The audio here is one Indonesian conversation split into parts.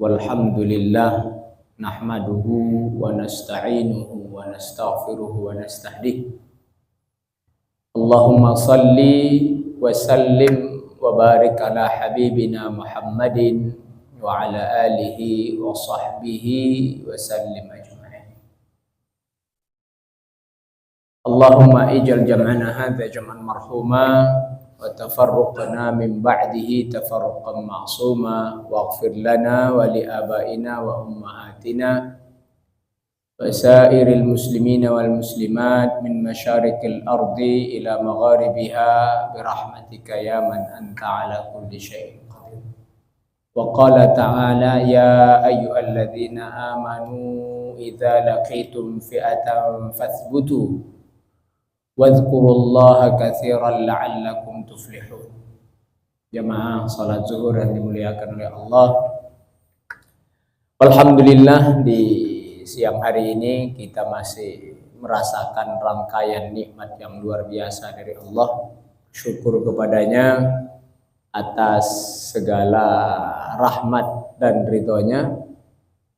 Walhamdulillah nahmaduhu wa nasta'inuhu wa nastaghfiruhu wa nastahdih. Allahumma salli wa sallim wa barik ala habibina Muhammadin wa ala alihi wa sahbihi wa sallim ajma'in. Allahumma ij'al jam'ana hadha jam'an marhuma wa tafarruqana min ba'dihi tafarruqan ma'suma waghfir lana wa li abaina wa ummahatina wa sairil muslimina wal muslimat min masyariqil ardi ila magharibiha birahmatika ya man anta ala kulli syai'in qadir. Wa qala ta'ala ya ayyuhalladzina amanu idza laqitum fi'atan fathbutu wadhkurullaha katsiran la'allakum tuflihun. Jamaah salat zuhur yang dimuliakan oleh Allah. Alhamdulillah di siang hari ini kita masih merasakan rangkaian nikmat yang luar biasa dari Allah. Syukur kepadanya atas segala rahmat dan ridhonya.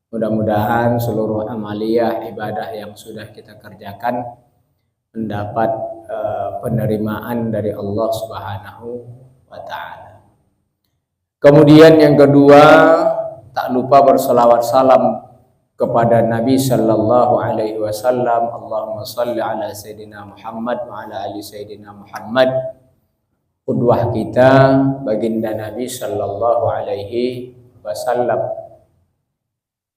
Mudah-mudahan seluruh amaliyah ibadah yang sudah kita kerjakan mendapat penerimaan dari Allah Subhanahu wa ta'ala. Kemudian yang kedua, tak lupa berselawat salam kepada Nabi sallallahu alaihi wasallam. Allahumma shalli ala sayyidina Muhammad wa ala ali sayyidina Muhammad. Qudwah kita baginda Nabi sallallahu alaihi wasallam.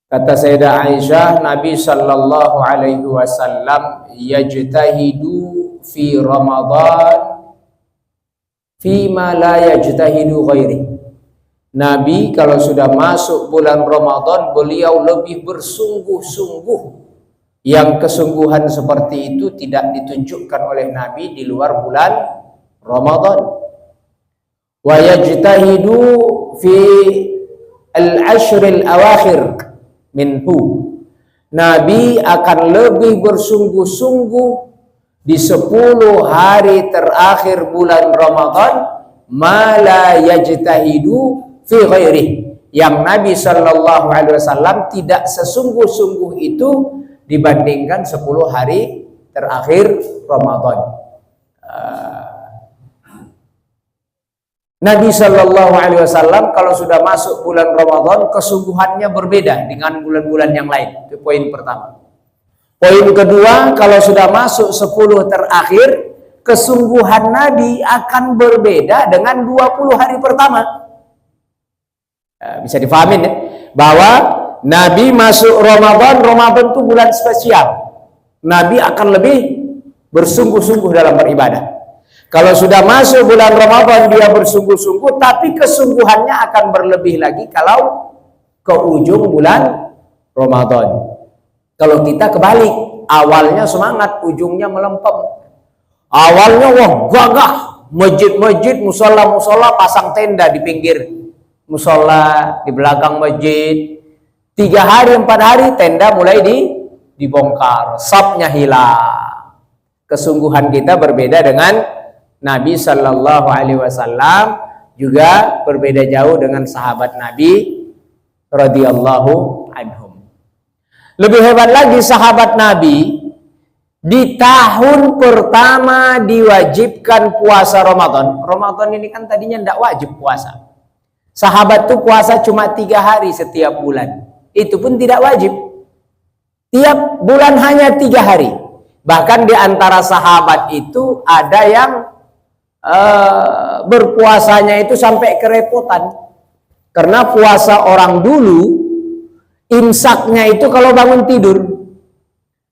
Kata Sayyidah Aisyah, Nabi sallallahu alaihi wasallam yajtahidu fi Ramadan fima la yajtahidu ghairi. Nabi kalau sudah masuk bulan Ramadan, beliau lebih bersungguh-sungguh. Yang kesungguhan seperti itu tidak ditunjukkan oleh Nabi di luar bulan Ramadan. Wa yajtahidu fi al-ashril awakhir minhu. Nabi akan lebih bersungguh-sungguh di 10 hari terakhir bulan Ramadan ma la yajtahidu fi ghairi, yang Nabi sallallahu alaihi wasallam tidak sesungguh-sungguh itu dibandingkan 10 hari terakhir Ramadan. Nabi sallallahu alaihi wasallam kalau sudah masuk bulan Ramadan kesungguhannya berbeda dengan bulan-bulan yang lain. Itu poin pertama. Poin kedua, kalau sudah masuk 10 terakhir, kesungguhan Nabi akan berbeda dengan 20 hari pertama. Bisa difahamin ya, bahwa Nabi masuk Ramadan, Ramadan itu bulan spesial. Nabi akan lebih bersungguh-sungguh dalam beribadah. Kalau sudah masuk bulan Ramadan dia bersungguh-sungguh, tapi kesungguhannya akan berlebih lagi kalau ke ujung bulan Ramadan. Kalau kita kebalik, awalnya semangat, ujungnya melempem. Awalnya wah gagah, masjid-masjid, musola-musola pasang tenda di pinggir musola, di belakang masjid. 3 hari 4 hari tenda mulai dibongkar, sapnya hilang. Kesungguhan kita berbeda dengan Nabi sallallahu alaihi wasallam, juga berbeda jauh dengan sahabat Nabi radhiyallahu anhum. Lebih hebat lagi sahabat Nabi, di tahun pertama diwajibkan puasa Ramadan. Ramadan ini kan tadinya tidak wajib puasa. Sahabat tuh puasa cuma 3 hari setiap bulan. Itu pun tidak wajib. Tiap bulan hanya 3 hari. Bahkan di antara sahabat itu ada yang berpuasanya itu sampai kerepotan. Karena puasa orang dulu imsaknya itu kalau bangun tidur.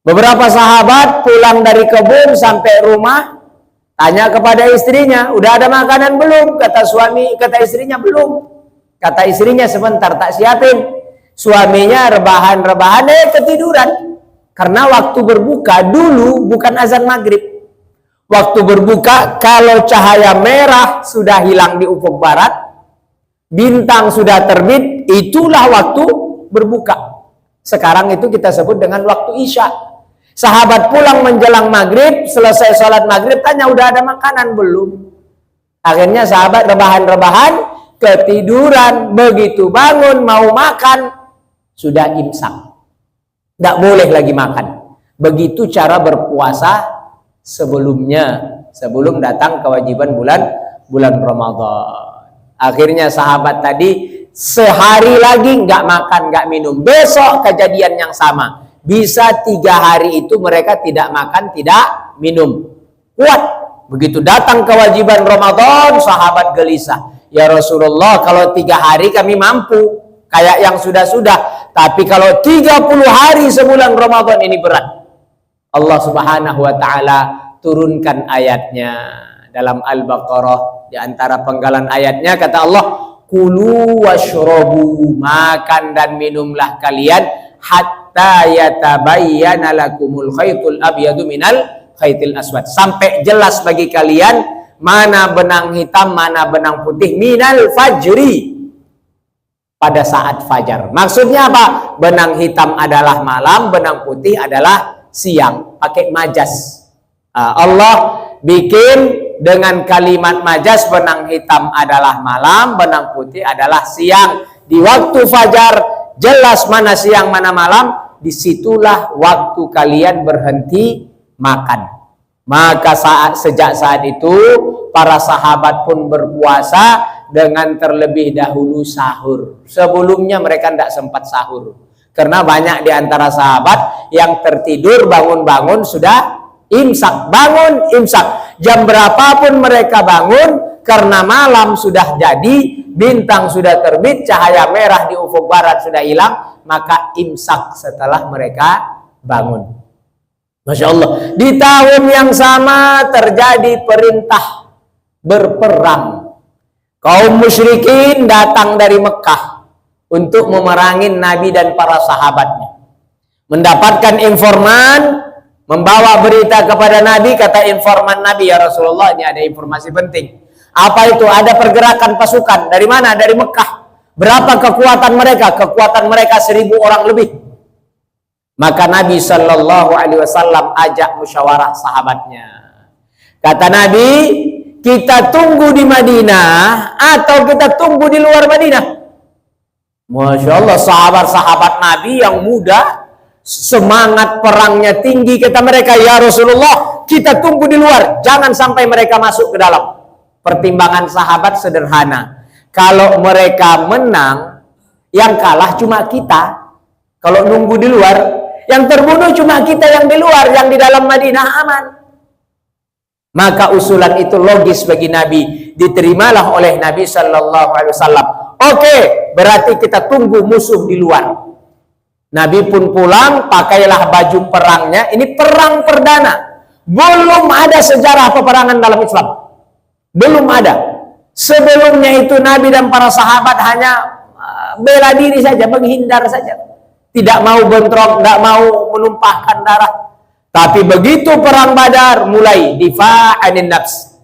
Beberapa sahabat pulang dari kebun sampai rumah, tanya kepada istrinya, udah ada makanan belum? Kata suami, kata istrinya belum. Kata istrinya, sebentar tak siapin. Suaminya rebahan-rebahan, ketiduran. Karena waktu berbuka dulu bukan azan maghrib. Waktu berbuka kalau cahaya merah sudah hilang di ufuk barat, bintang sudah terbit, itulah waktu berbuka. Sekarang itu kita sebut dengan waktu isya. Sahabat pulang menjelang maghrib, selesai sholat maghrib, tanya udah ada makanan belum? Akhirnya sahabat rebahan-rebahan, ketiduran, begitu bangun mau makan sudah imsak, nggak boleh lagi makan. Begitu cara berpuasa sebelumnya, sebelum datang kewajiban bulan Ramadan. Akhirnya sahabat tadi sehari lagi nggak makan, nggak minum. Besok kejadian yang sama. Bisa 3 hari itu mereka tidak makan, tidak minum. Kuat. Begitu datang kewajiban Ramadan, sahabat gelisah. Ya Rasulullah, kalau 3 hari kami mampu, kayak yang sudah-sudah. Tapi kalau 30 hari sebulan Ramadan ini berat. Allah Subhanahu wa Ta'ala turunkan ayatnya dalam Al-Baqarah. Di antara penggalan ayatnya kata Allah, kulu washrobu, makan dan minumlah kalian hatta yatabayyana lakumul khaytul abyadu minal khaytil aswad, sampai jelas bagi kalian mana benang hitam, mana benang putih minal fajri, pada saat fajar. Maksudnya apa? Benang hitam adalah malam, benang putih adalah siang, pakai majas. Allah bikin dengan kalimat majas, benang hitam adalah malam, benang putih adalah siang. Di waktu fajar jelas mana siang mana malam, disitulah waktu kalian berhenti makan. Maka sejak saat itu para sahabat pun berpuasa dengan terlebih dahulu sahur. Sebelumnya mereka tidak sempat sahur, karena banyak di antara sahabat yang tertidur bangun-bangun sudah imsak, bangun imsak. Jam berapapun mereka bangun, karena malam sudah jadi, bintang sudah terbit, cahaya merah di ufuk barat sudah hilang, maka imsak setelah mereka bangun. Masya Allah. Di tahun yang sama terjadi perintah berperang. Kaum musyrikin datang dari Mekah untuk memerangi Nabi dan para sahabatnya. Mendapatkan informan, membawa berita kepada Nabi. Kata informan Nabi, ya Rasulullah, ini ada informasi penting. Apa itu? Ada pergerakan pasukan. Dari mana? Dari Mekah. Berapa kekuatan mereka? Kekuatan mereka 1000 orang lebih. Maka Nabi Shallallahu Alaihi Wasallam ajak musyawarah sahabatnya. Kata Nabi, kita tunggu di Madinah atau kita tunggu di luar Madinah? Masya Allah, sahabat-sahabat Nabi yang muda, semangat perangnya tinggi. Kata mereka, ya Rasulullah, kita tunggu di luar, jangan sampai mereka masuk ke dalam. Pertimbangan sahabat sederhana, kalau mereka menang, yang kalah cuma kita. Kalau nunggu di luar, yang terbunuh cuma kita yang di luar, yang di dalam Madinah aman. Maka usulan itu logis bagi Nabi, diterimalah oleh Nabi Shallallahu Alaihi Wasallam. Oke, berarti kita tunggu musuh di luar. Nabi pun pulang, pakailah baju perangnya. Ini perang perdana. Belum ada sejarah peperangan dalam Islam. Belum ada. Sebelumnya itu Nabi dan para sahabat hanya bela diri saja, menghindar saja. Tidak mau bentrok, tidak mau menumpahkan darah. Tapi begitu perang Badar, mulai difa'anin nafs.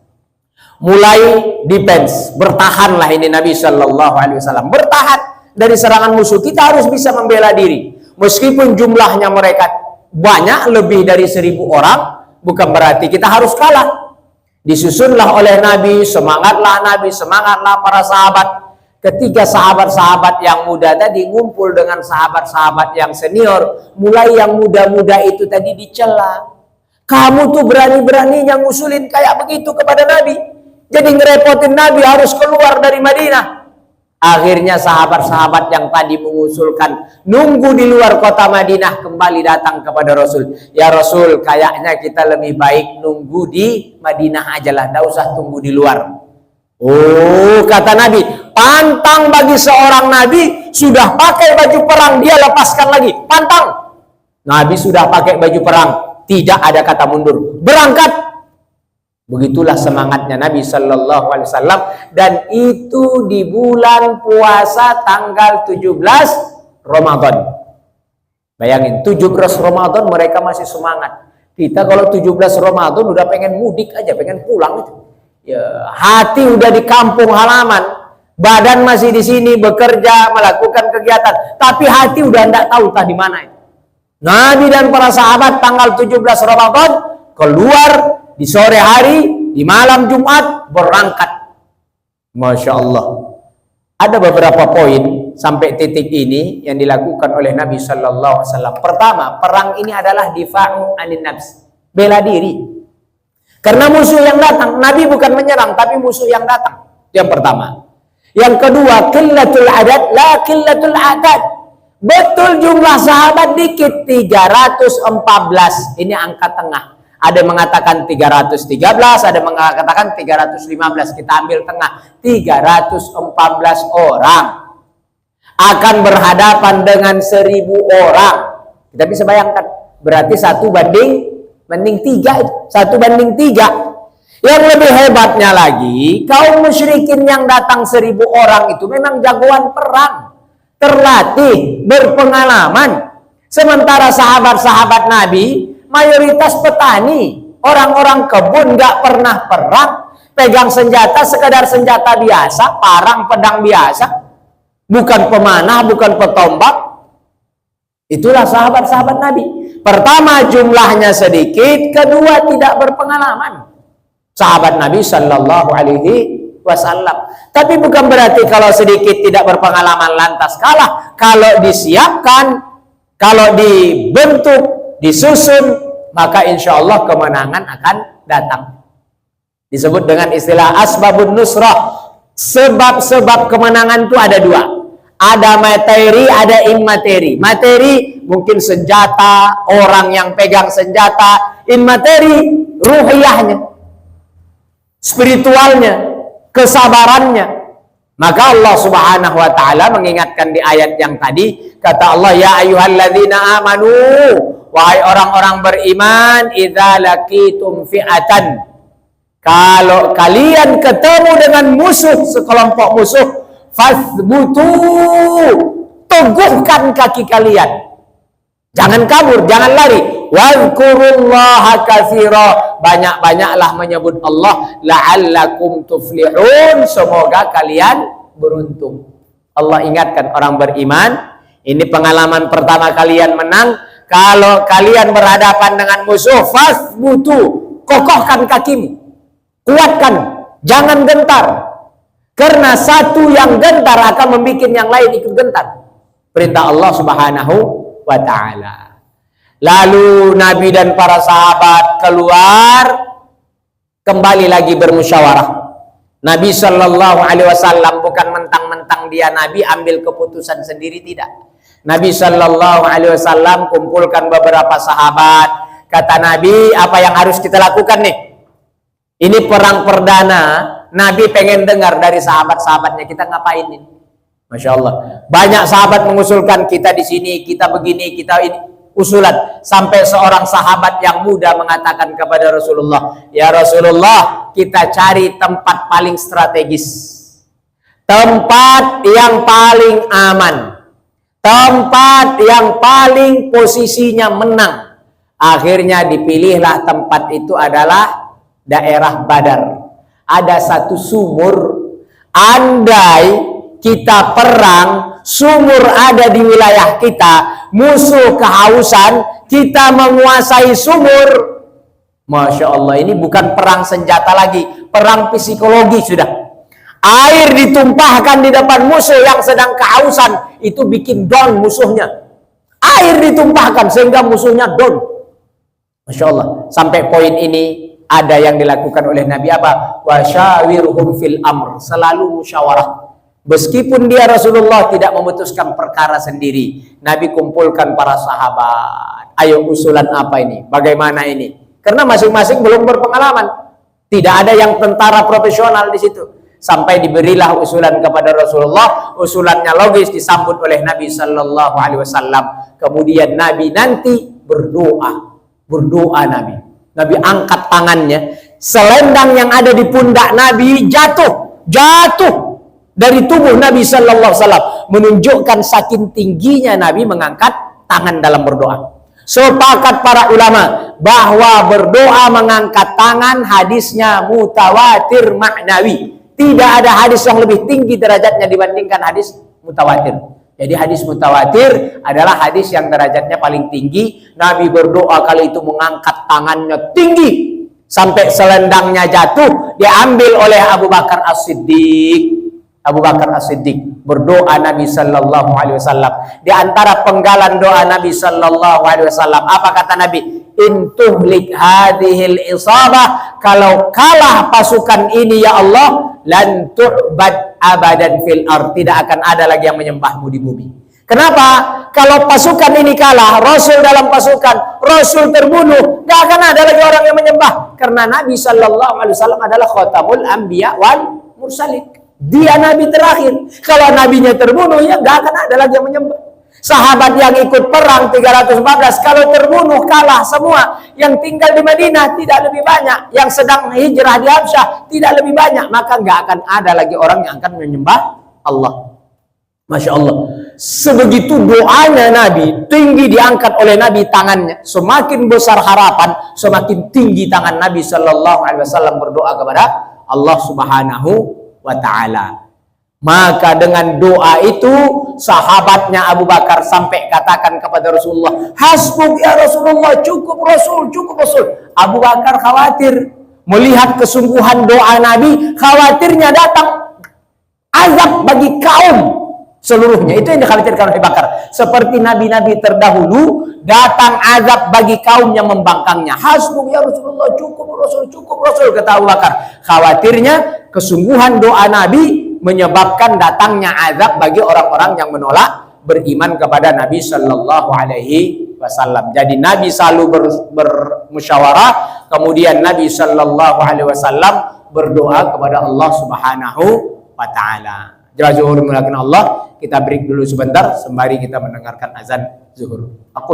Mulai defense, bertahanlah ini Nabi Shallallahu Alaihi Wasallam. Bertahan dari serangan musuh. Kita harus bisa membela diri. Meskipun jumlahnya mereka banyak, lebih dari 1000 orang, bukan berarti kita harus kalah. Disusunlah oleh Nabi, semangatlah Nabi, semangatlah para sahabat. Ketika sahabat-sahabat yang muda tadi ngumpul dengan sahabat-sahabat yang senior, mulai yang muda-muda itu tadi dicela. Kamu tuh berani-beraninya ngusulin kayak begitu kepada Nabi. Jadi ngerepotin Nabi harus keluar dari Madinah. Akhirnya sahabat-sahabat yang tadi mengusulkan nunggu di luar kota Madinah kembali datang kepada Rasul. Ya Rasul, kayaknya kita lebih baik nunggu di Madinah aja lah, tidak usah tunggu di luar. Oh, kata Nabi, pantang bagi seorang Nabi sudah pakai baju perang, dia lepaskan lagi. Pantang. Nabi sudah pakai baju perang, tidak ada kata mundur. Berangkat. Begitulah semangatnya Nabi Shallallahu Alaihi Wasallam, dan itu di bulan puasa tanggal 17 Ramadan. Bayangin, 17 Ramadan mereka masih semangat. Kita kalau 17 Ramadan udah pengen mudik aja, pengen pulang itu. Ya, hati udah di kampung halaman, badan masih di sini bekerja melakukan kegiatan, tapi hati udah enggak tahu tadi mana itu. Nabi dan para sahabat tanggal 17 Ramadan keluar di sore hari, di malam Jumat berangkat. Masya Allah. Ada beberapa poin sampai titik ini yang dilakukan oleh Nabi Sallallahu Alaihi Wasallam. Pertama, perang ini adalah difa'u anin nafs, bela diri. Karena musuh yang datang, Nabi bukan menyerang, tapi musuh yang datang. Yang pertama. Yang kedua, qillatul adad, la qillatul adad. Betul jumlah sahabat dikit, 314. Ini angka tengah. Ada yang mengatakan 313, ada yang mengatakan 315. Kita ambil tengah, 314 orang akan berhadapan dengan 1000 orang. Kita bisa bayangkan, berarti 1 banding 3, 1 banding 3. Yang lebih hebatnya lagi, kaum musyrikin yang datang 1000 orang itu memang jagoan perang, terlatih, berpengalaman. Sementara sahabat-sahabat Nabi mayoritas petani, orang-orang kebun, nggak pernah perang, pegang senjata sekadar senjata biasa, parang, pedang biasa, bukan pemanah, bukan petombak. Itulah sahabat-sahabat Nabi. Pertama, jumlahnya sedikit, kedua, tidak berpengalaman. Sahabat Nabi Sallallahu Alaihi Wasallam. Tapi bukan berarti kalau sedikit tidak berpengalaman lantas kalah. Kalau disiapkan, kalau dibentuk, disusun, maka insya Allah kemenangan akan datang. Disebut dengan istilah asbabun nusrah. Sebab-sebab kemenangan itu ada 2. Ada materi, ada immateri. Materi mungkin senjata, orang yang pegang senjata. Immateri ruhiyahnya, spiritualnya, kesabarannya. Maka Allah Subhanahu wa taala mengingatkan di ayat yang tadi, kata Allah, ya ayyuhalladzina amanu, wahai orang-orang beriman, idza laqitum fi'atan, kalau kalian ketemu dengan musuh, sekelompok musuh, fasbutu, teguhkan kaki kalian, jangan kabur, jangan lari. Wadhkurullaha katsira, banyak-banyaklah menyebut Allah, la'allakum tuflihun, semoga kalian beruntung. Allah ingatkan orang beriman, ini pengalaman pertama kalian menang. Kalau kalian berhadapan dengan musuh, fasbutu, kokohkan kakimu, kuatkan, jangan gentar. Karena satu yang gentar akan membuat yang lain ikut gentar. Perintah Allah Subhanahu wa taala. Lalu Nabi dan para sahabat keluar, kembali lagi bermusyawarah. Nabi Shallallahu Alaihi Wasallam bukan mentang-mentang dia Nabi ambil keputusan sendiri, tidak. Nabi Shallallahu Alaihi Wasallam kumpulkan beberapa sahabat. Kata Nabi, apa yang harus kita lakukan nih? Ini perang perdana. Nabi pengen dengar dari sahabat-sahabatnya, kita ngapain ini? Masya Allah. Banyak sahabat mengusulkan kita di sini, kita begini, kita ini. Usulan sampai seorang sahabat yang muda mengatakan kepada Rasulullah, ya Rasulullah, kita cari tempat paling strategis, tempat yang paling aman, tempat yang paling posisinya menang. Akhirnya dipilihlah tempat itu adalah daerah Badar. Ada satu sumur, andai kita perang, sumur ada di wilayah kita, musuh kehausan, kita menguasai sumur. Masya Allah, ini bukan perang senjata lagi, perang psikologi sudah. Air ditumpahkan di depan musuh yang sedang kehausan, itu bikin down musuhnya. Air ditumpahkan sehingga musuhnya down. Masya Allah, sampai poin ini ada yang dilakukan oleh Nabi apa? Wasyawirhum fil amr, selalu musyawarah. Meskipun dia Rasulullah tidak memutuskan perkara sendiri, Nabi kumpulkan para sahabat. Ayo usulan apa ini? Bagaimana ini? Karena masing-masing belum berpengalaman. Tidak ada yang tentara profesional di situ. Sampai diberilah usulan kepada Rasulullah. Usulannya logis, disambut oleh Nabi Sallallahu Alaihi Wasallam. Kemudian Nabi nanti berdoa. Berdoa Nabi. Nabi angkat tangannya. Selendang yang ada di pundak Nabi jatuh. Jatuh dari tubuh Nabi Sallallahu Alaihi Wasallam, menunjukkan saking tingginya Nabi mengangkat tangan dalam berdoa. Sepakat para ulama bahwa berdoa mengangkat tangan hadisnya mutawatir maknawi. Tidak ada hadis yang lebih tinggi derajatnya dibandingkan hadis mutawatir. Jadi hadis mutawatir adalah hadis yang derajatnya paling tinggi. Nabi berdoa kali itu mengangkat tangannya tinggi sampai selendangnya jatuh, diambil oleh Abu Bakar As-Siddiq. Abu Bakar As-Siddiq berdoa Nabi sallallahu alaihi wasallam. Di antara penggalan doa Nabi sallallahu alaihi wasallam, apa kata Nabi? Intuhlik hadhil isabah, kalau kalah pasukan ini ya Allah, lan tu'bad abadan fil ard, tidak akan ada lagi yang menyembahmu di bumi. Kenapa? Kalau pasukan ini kalah, Rasul dalam pasukan, Rasul terbunuh, gak akan ada lagi orang yang menyembah. Karena Nabi sallallahu alaihi wasallam adalah khatamul anbiya wal mursalin. Dia nabi terakhir. Kalau nabinya terbunuh, ya gak akan ada lagi yang menyembah. Sahabat yang ikut perang 314, kalau terbunuh kalah semua. Yang tinggal di Madinah tidak lebih banyak, yang sedang hijrah di Habsyah tidak lebih banyak, maka gak akan ada lagi orang yang akan menyembah Allah. Masya Allah. Sebegitu doanya Nabi, tinggi diangkat oleh Nabi tangannya. Semakin besar harapan, semakin tinggi tangan Nabi sallallahu alaihi wasallam berdoa kepada Allah Subhanahu wa ta'ala. Maka dengan doa itu sahabatnya Abu Bakar sampai katakan kepada Rasulullah, hasbuk ya Rasulullah, cukup Rasul, cukup Rasul. Abu Bakar khawatir melihat kesungguhan doa Nabi, khawatirnya datang azab bagi kaum seluruhnya. Itu yang dikhawatirkan oleh Bakar. Seperti nabi-nabi terdahulu, datang azab bagi kaum yang membangkangnya. Hasbuk ya Rasulullah, cukup Rasul, kata Abu Bakar. Khawatirnya kesungguhan doa Nabi menyebabkan datangnya azab bagi orang-orang yang menolak beriman kepada Nabi sallallahu alaihi wasallam. Jadi Nabi selalu bermusyawarah, kemudian Nabi sallallahu alaihi wasallam berdoa kepada Allah Subhanahu wa taala. Jelas zuhur mulakan Allah. Kita break dulu sebentar sembari kita mendengarkan azan zuhur. Aku